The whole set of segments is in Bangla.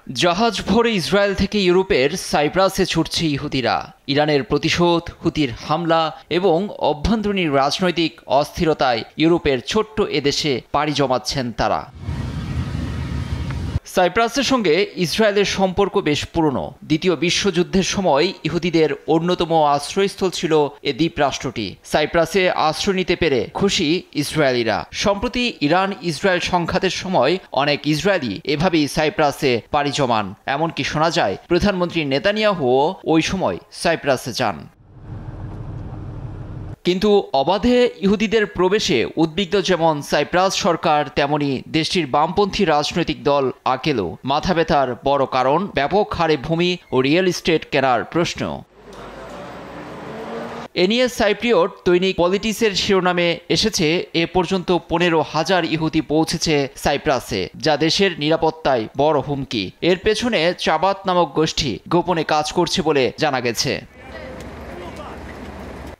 জাহাজ ভরে ইসরায়েল থেকে ইউরোপের সাইপ্রাসে ছুটছে ইহুদিরা। ইরানের প্রতিশোধ, হুতির হামলা এবং অভ্যন্তরীণ রাজনৈতিক অস্থিরতায় ইউরোপের ছোট্ট এদেশে পাড়ি জমাচ্ছেন তারা। সাইপ্রাসের সঙ্গে ইসরায়েলের সম্পর্ক বেশ পুরনো। দ্বিতীয় বিশ্বযুদ্ধের সময় ইহুদিদের অন্যতম আশ্রয়স্থল ছিল এ দ্বীপ রাষ্ট্রটি। সাইপ্রাসে আশ্রয় নিতে পেরে খুশি ইসরায়েলিরা। সম্প্রতি ইরান ইসরায়েল সংঘাতের সময় অনেক ইসরায়েলি এভাবেই সাইপ্রাসে পাড়ি জমান। এমনকি শোনা যায় প্রধানমন্ত্রী নেতানিয়াহুও ওই সময় সাইপ্রাসে যান। কিন্তু অবাধে ইহুদিদের প্রবেশে উদ্বিগ্ন যেমন সাইপ্রাস সরকার, তেমনি দেশটির বামপন্থী রাজনৈতিক দল আকেলও। মাথা ব্যথার বড় কারণ ব্যাপক হারে ভূমি ও রিয়েল এস্টেট কেনার প্রশ্ন। এ নিয়ে সাইপ্রিয়ট দৈনিক পলিটিক্সের শিরোনামে এসেছে, এ পর্যন্ত 15,000 ইহুদি পৌঁছেছে সাইপ্রাসে, যা দেশের নিরাপত্তায় বড় হুমকি। এর পেছনে চাবাত নামক গোষ্ঠী গোপনে কাজ করছে বলে জানা গেছে।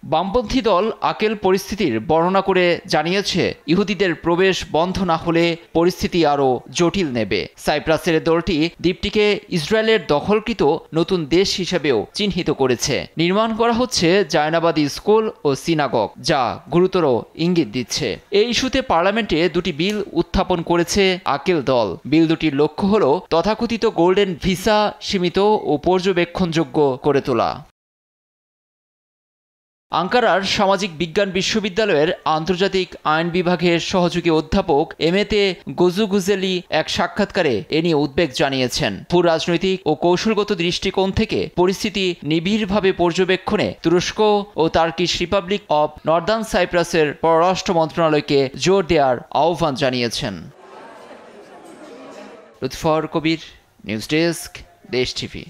বামপন্থী দল আকেল পরিস্থিতির বর্ণনা করে জানিয়েছে, ইহুদিদের প্রবেশ বন্ধ না হলে পরিস্থিতি আরও জটিল নেবে। সাইপ্রাসের দলটি দ্বীপটিকে ইসরায়েলের দখলকৃত নতুন দেশ হিসেবেও চিহ্নিত করেছে। নির্মাণ করা হচ্ছে জায়নাবাদী স্কুল ও সিনাগগ, যা গুরুতর ইঙ্গিত দিচ্ছে। এই ইস্যুতে পার্লামেন্টে দুটি বিল উত্থাপন করেছে আকেল দল। বিল দুটির লক্ষ্য হল তথাকথিত গোল্ডেন ভিসা সীমিত ও পর্যবেক্ষণযোগ্য করে তোলা। আঙ্কারার সামাজিক বিজ্ঞান বিশ্ববিদ্যালয়ের আন্তর্জাতিক আইন বিভাগের সহযোগী অধ্যাপক এমেতে গোজুগুজেলি এক সাক্ষাৎকারে এ নিয়ে উদ্বেগ জানিয়েছেন। ভূ রাজনৈতিক ও কৌশলগত দৃষ্টিকোণ থেকে পরিস্থিতি নিবিড়ভাবে পর্যবেক্ষণে তুরস্ক ও টার্কিশ রিপাবলিক অব নর্দার্ন সাইপ্রাসের পররাষ্ট্র মন্ত্রণালয়কে জোর দেওয়ার আহ্বান জানিয়েছেন। লুৎফর কবির, নিউজ ডেস্ক, দেশ টিভি।